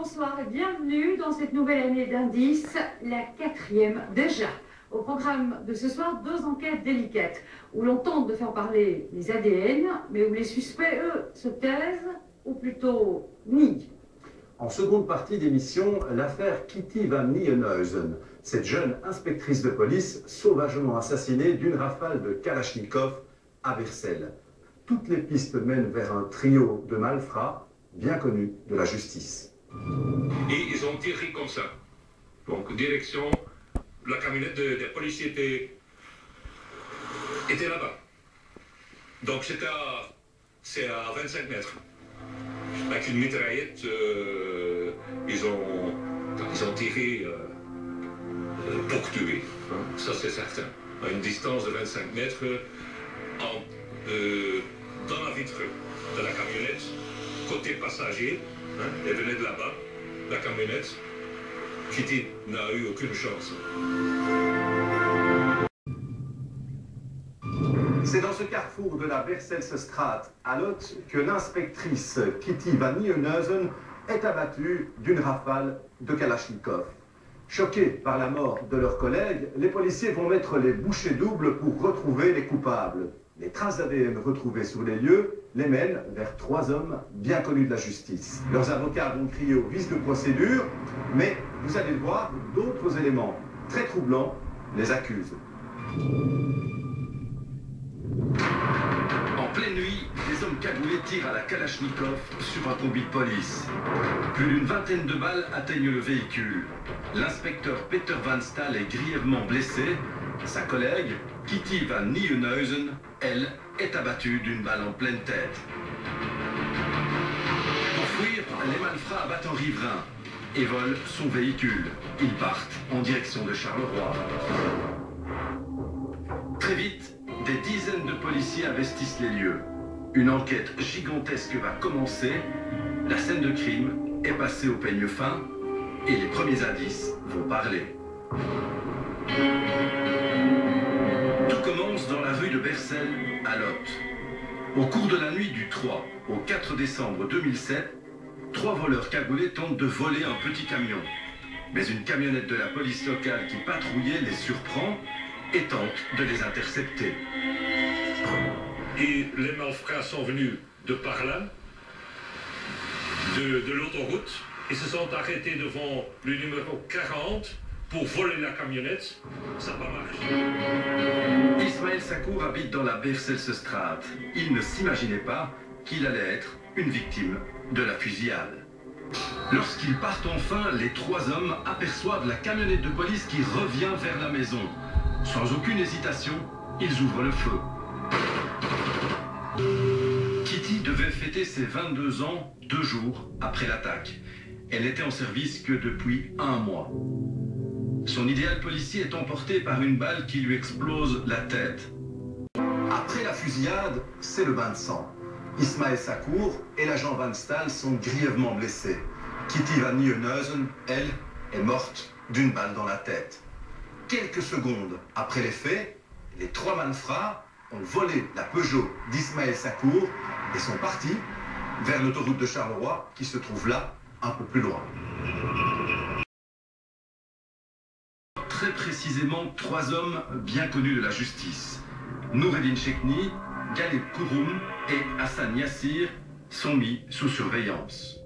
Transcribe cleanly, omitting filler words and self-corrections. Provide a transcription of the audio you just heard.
bonsoir et bienvenue dans cette nouvelle année d'indices, la 4e déjà. Au programme de ce soir, 2 enquêtes délicates, où l'on tente de faire parler les ADN, mais où les suspects, eux, se taisent, ou plutôt nient. En seconde partie d'émission, l'affaire Kitty van Nieuwenhuizen, cette jeune inspectrice de police sauvagement assassinée d'une rafale de Kalachnikov à Bercel. Toutes les pistes mènent vers un trio de malfrats bien connus de la justice. Et ils ont tiré comme ça. Donc, direction, la camionnette des policiers était là-bas. Donc, c'est à 25 mètres. Avec une mitraillette, ils ont tiré pour tuer. Hein. Ça, c'est certain. À une distance de 25 mètres, dans la vitre de la camionnette, côté passager, hein, elle venait de là-bas, la camionnette. Kitty n'a eu aucune chance. C'est dans ce carrefour de la Bercelsstraat à Lot que l'inspectrice Kitty van Nieuwenhuizen est abattue d'une rafale de Kalachnikov. Choqués par la mort de leurs collègues, les policiers vont mettre les bouchées doubles pour retrouver les coupables. Les traces d'ADN retrouvées sur les lieux les mènent vers 3 hommes bien connus de la justice. Leurs avocats vont crier au vice de procédure, mais vous allez le voir, d'autres éléments très troublants les accusent. En pleine nuit, des hommes cagoulés tirent à la Kalachnikov sur un combi de police. Plus d'une vingtaine de balles atteignent le véhicule. L'inspecteur Peter Van Staal est grièvement blessé. Sa collègue, Kitty van Nieuwenhuizen, elle, est abattue d'une balle en pleine tête. Pour fuir, les malfrats abattent un riverain et volent son véhicule. Ils partent en direction de Charleroi. Très vite, des dizaines de policiers investissent les lieux. Une enquête gigantesque va commencer. La scène de crime est passée au peigne fin et les premiers indices vont parler. Tout commence dans la rue de Bercel à Lot. Au cours de la nuit du 3 au 4 décembre 2007, 3 voleurs cagoulés tentent de voler un petit camion. Mais une camionnette de la police locale qui patrouillait les surprend et tente de les intercepter. Et les malfrats sont venus de par là, de l'autoroute, et se sont arrêtés devant le numéro 40 pour voler la camionnette. Ça n'a pas marché. Ismaël Sakour habite dans la Bercelsstraat. Il ne s'imaginait pas qu'il allait être une victime de la fusillade. Lorsqu'ils partent enfin, les 3 hommes aperçoivent la camionnette de police qui revient vers la maison. Sans aucune hésitation, ils ouvrent le feu. Kitty devait fêter ses 22 ans 2 jours après l'attaque. Elle n'était en service que depuis 1 mois. Son idéal policier est emporté par une balle qui lui explose la tête. Après la fusillade, c'est le bain de sang. Ismaël Sakour et l'agent Van Staal sont grièvement blessés. Kitty van Nieuwenhuizen, elle, est morte d'une balle dans la tête. Quelques secondes après les faits, les 3 malfrats ont volé la Peugeot d'Ismaël Sakour et sont partis vers l'autoroute de Charleroi qui se trouve là, un peu plus loin. Très précisément, 3 hommes bien connus de la justice. Noureddin Chekni, Galeb Kouroum et Hassan Yassir sont mis sous surveillance.